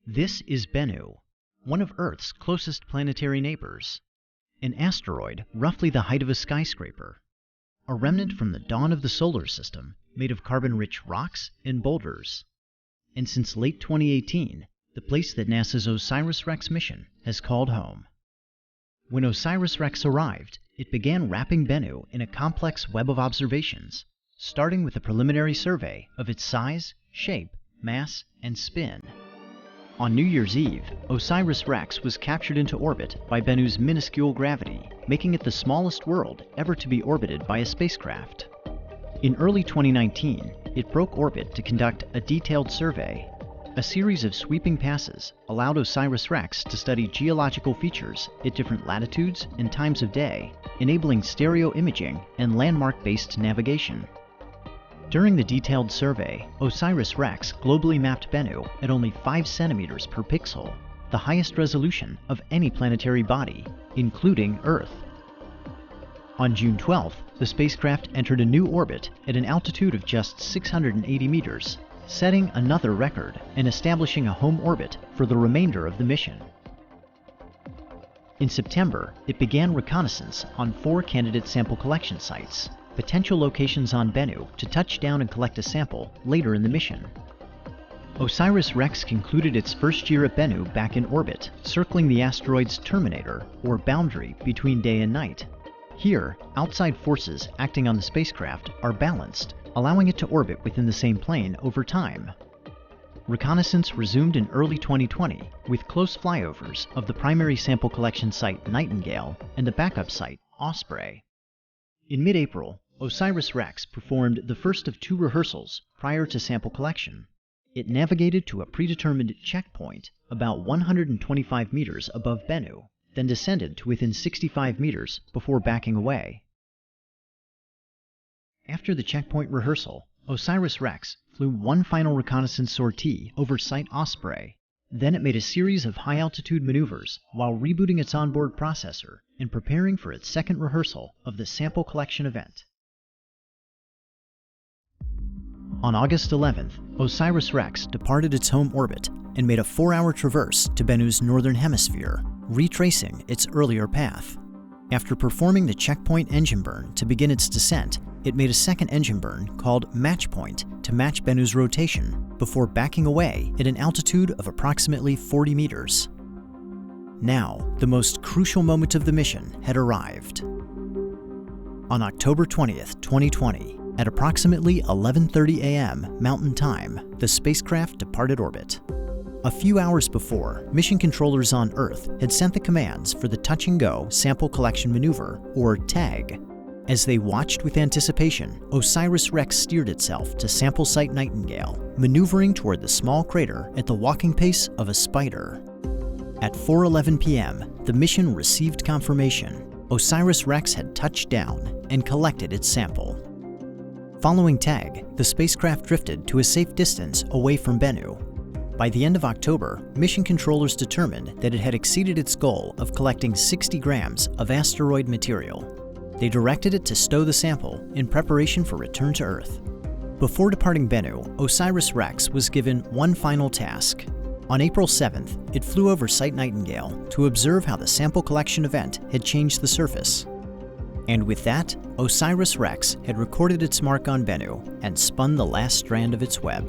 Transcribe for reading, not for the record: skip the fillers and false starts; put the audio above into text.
This is Bennu, one of Earth's closest planetary neighbors, an asteroid roughly the height of a skyscraper, a remnant from the dawn of the solar system made of carbon-rich rocks and boulders. And since late 2018, the place that NASA's OSIRIS-REx mission has called home. When OSIRIS-REx arrived, it began wrapping Bennu in a complex web of observations, starting with a preliminary survey of its size, shape, mass, and spin. On New Year's Eve, OSIRIS-REx was captured into orbit by Bennu's minuscule gravity, making it the smallest world ever to be orbited by a spacecraft. In early 2019, it broke orbit to conduct a detailed survey. A series of sweeping passes allowed OSIRIS-REx to study geological features at different latitudes and times of day, enabling stereo imaging and landmark-based navigation. During the detailed survey, OSIRIS-REx globally mapped Bennu at only 5 centimeters per pixel, the highest resolution of any planetary body, including Earth. On June 12th, the spacecraft entered a new orbit at an altitude of just 680 meters, setting another record and establishing a home orbit for the remainder of the mission. In September, it began reconnaissance on 4 candidate sample collection sites, potential locations on Bennu to touch down and collect a sample later in the mission. OSIRIS-REx concluded its first year at Bennu back in orbit, circling the asteroid's terminator, or boundary between day and night. Here, outside forces acting on the spacecraft are balanced, allowing it to orbit within the same plane over time. Reconnaissance resumed in early 2020 with close flyovers of the primary sample collection site Nightingale and the backup site Osprey. In mid-April, OSIRIS-REx performed the first of 2 rehearsals prior to sample collection. It navigated to a predetermined checkpoint about 125 meters above Bennu, then descended to within 65 meters before backing away. After the checkpoint rehearsal, OSIRIS-REx flew one final reconnaissance sortie over Site Osprey. Then it made a series of high-altitude maneuvers while rebooting its onboard processor and preparing for its second rehearsal of the sample collection event. On August 11th, OSIRIS-REx departed its home orbit and made a 4-hour traverse to Bennu's northern hemisphere, retracing its earlier path. After performing the checkpoint engine burn to begin its descent, it made a second engine burn called match point to match Bennu's rotation before backing away at an altitude of approximately 40 meters. Now, the most crucial moment of the mission had arrived. On October 20th, 2020, at approximately 11:30 a.m. Mountain Time, the spacecraft departed orbit. A few hours before, mission controllers on Earth had sent the commands for the touch-and-go sample collection maneuver, or TAG. As they watched with anticipation, OSIRIS-REx steered itself to sample site Nightingale, maneuvering toward the small crater at the walking pace of a spider. At 4:11 p.m., the mission received confirmation. OSIRIS-REx had touched down and collected its sample. Following TAG, the spacecraft drifted to a safe distance away from Bennu. By the end of October, mission controllers determined that it had exceeded its goal of collecting 60 grams of asteroid material. They directed it to stow the sample in preparation for return to Earth. Before departing Bennu, OSIRIS-REx was given one final task. On April 7th, it flew over Site Nightingale to observe how the sample collection event had changed the surface. And with that, OSIRIS-REx had recorded its mark on Bennu and spun the last strand of its web.